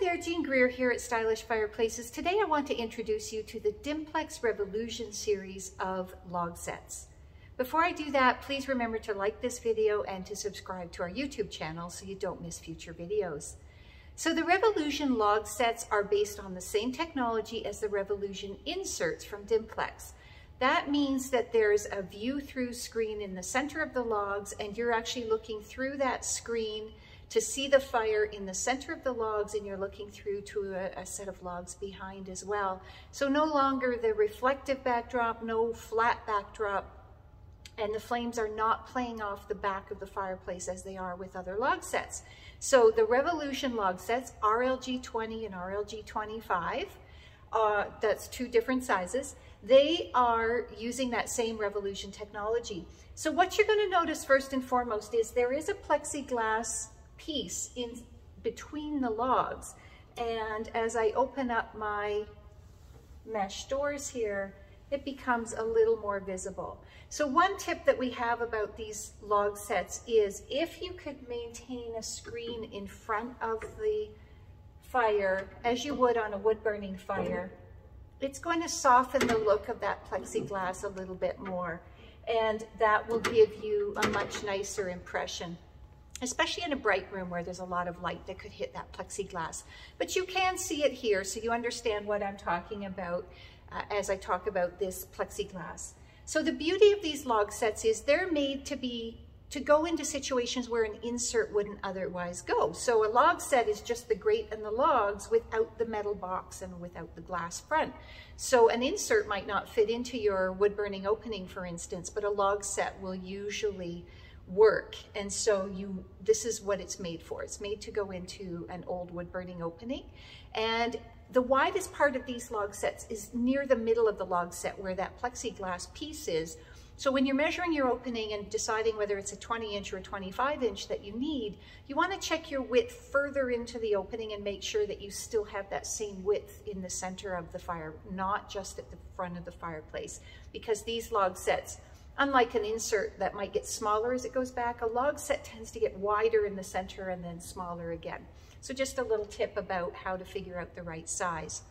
there, Jean Greer here at Stylish Fireplaces. Today I want to introduce you to the Dimplex Revillusion series of log sets. Before I do that, please remember to like this video and to subscribe to our YouTube channel so you don't miss future videos. So the Revillusion log sets are based on the same technology as the Revillusion inserts from Dimplex. That means that there's a view-through screen in the center of the logs, and you're actually looking through that screen to see the fire in the center of the logs, and you're looking through to a set of logs behind as well. So no longer the reflective backdrop, no flat backdrop, and the flames are not playing off the back of the fireplace as they are with other log sets. So the Revillusion log sets, RLG20 and RLG25, that's two different sizes. They are using that same Revillusion technology. So what you're going to notice first and foremost is there is a plexiglass piece in between the logs, and as I open up my mesh doors here, it becomes a little more visible. So one tip that we have about these log sets is if you could maintain a screen in front of the fire as you would on a wood burning fire, it's going to soften the look of that plexiglass a little bit more, and that will give you a much nicer impression, especially in a bright room where there's a lot of light that could hit that plexiglass. But you can see it here, so you understand what I'm talking about as I talk about this plexiglass. So the beauty of these log sets is they're made to go into situations where an insert wouldn't otherwise go. So a log set is just the grate and the logs without the metal box and without the glass front. So an insert might not fit into your wood burning opening, for instance, but a log set will usually work. And so this is what it's made for. It's made to go into an old wood burning opening. And the widest part of these log sets is near the middle of the log set where that plexiglass piece is. So when you're measuring your opening and deciding whether it's a 20-inch or a 25-inch that you need, you want to check your width further into the opening and make sure that you still have that same width in the center of the fire, not just at the front of the fireplace. Because these log sets, unlike an insert that might get smaller as it goes back, a log set tends to get wider in the center and then smaller again. So just a little tip about how to figure out the right size.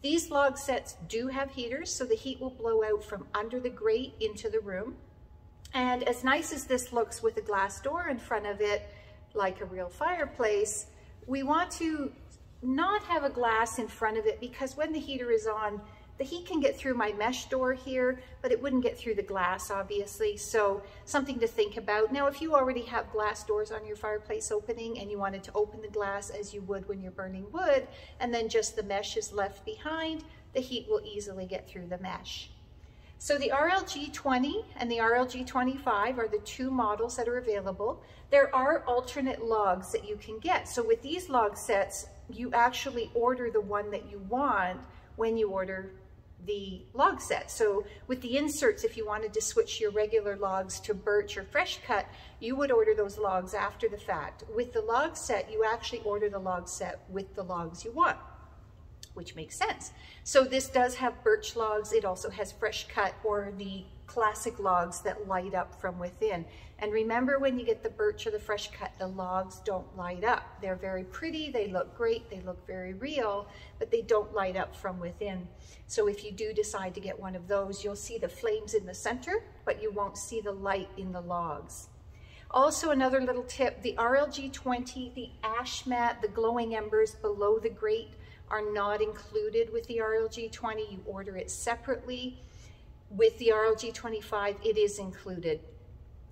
These log sets do have heaters, so the heat will blow out from under the grate into the room. And as nice as this looks with a glass door in front of it, like a real fireplace, we want to not have a glass in front of it, because when the heater is on, the heat can get through my mesh door here, but it wouldn't get through the glass, obviously. So something to think about. Now, if you already have glass doors on your fireplace opening and you wanted to open the glass as you would when you're burning wood, and then just the mesh is left behind, the heat will easily get through the mesh. So the RLG20 and the RLG25 are the two models that are available. There are alternate logs that you can get. So with these log sets, you actually order the one that you want when you order the log set. So with the inserts, if you wanted to switch your regular logs to birch or fresh cut, you would order those logs after the fact. With the log set, you actually order the log set with the logs you want, which makes sense. So this does have birch logs. It also has fresh cut or the classic logs that light up from within. And remember, when you get the birch or the fresh cut, the logs don't light up. They're very pretty, they look great, they look very real, but they don't light up from within. So if you do decide to get one of those, you'll see the flames in the center, but you won't see the light in the logs. Also, another little tip, the RLG20, the ash mat, the glowing embers below the grate are not included with the RLG20. You order it separately. With the RLG25, it is included.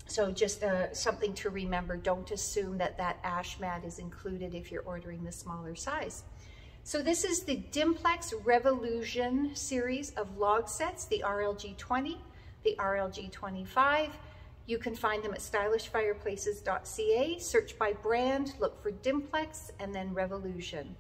So just something to remember. Don't assume that that ash mat is included if you're ordering the smaller size. So this is the Dimplex Revillusion series of log sets, the RLG20, the RLG25. You can find them at stylishfireplaces.ca. Search by brand, look for Dimplex, and then Revillusion.